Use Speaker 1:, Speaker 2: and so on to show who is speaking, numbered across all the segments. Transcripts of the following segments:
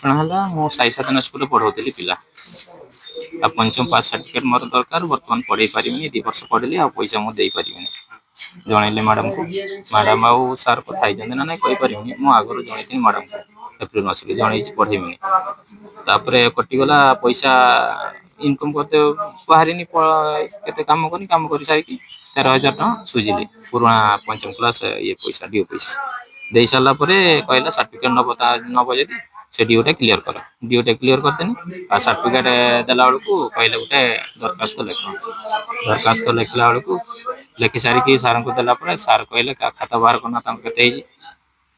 Speaker 1: घटना है मो साई साधना स्कूल पढ़ाऊली पिला पंचम पास सर्टिफिकेट मोर दरकार बर्तमान पढ़े पारि 2 वर्ष पढ़ी आ पैसा मुझे पारि जनइले मैडम को मैडम आउ सार कथी ना ना कहीपर मुझे आगुरी जनई मैडम को एप्रिल मस जन पढ़ेबी तापर कटिगला पैसा इनकम करते बाहरी के कम कर सारी 13,000 टका सुझिली पुराणा पंचम क्लास ये पैसा ड्यू पैसा दे सारा कहला सर्टिफिकेट नब जदि से ड्यूटा क्लीयर कर ड्यूटा क्लीयर करदेनी आ सर्टिफिकेट देला बेलू कहले गोटे दरखास्त लिख दरखास्त लिखला बेलू लिखि सारिकी सार को देला सार कहले खाता बाहर करना के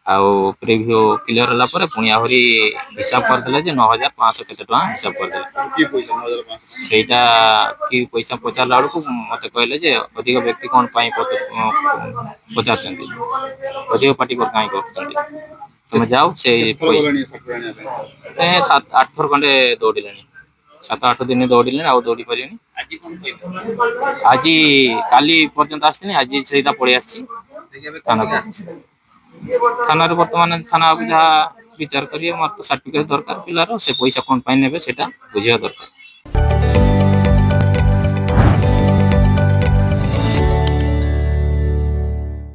Speaker 1: आउ प्रिव्यू क्लीयर होला पुणी आहरी हिसाब करदे जे 9,500 केते टका हिसाब करदे सेटा कि पैसा पचारा बेलू मत कहले जे अधिक व्यक्ति कौन पचार अधिक पार्टी कहीं कर तुम जाओ से 7-8 थर खंडे दौड़े 7-8 दिन दौड़े आउ दौड़ी पारे आज काली पर्यंत आसनी आज से पड़े थाना बर्तमान थाना जहाँ विचार करिए मत सर्टिफिकेट दरकार पिलार से पैसा कौन पाई ने बुझा दरकार।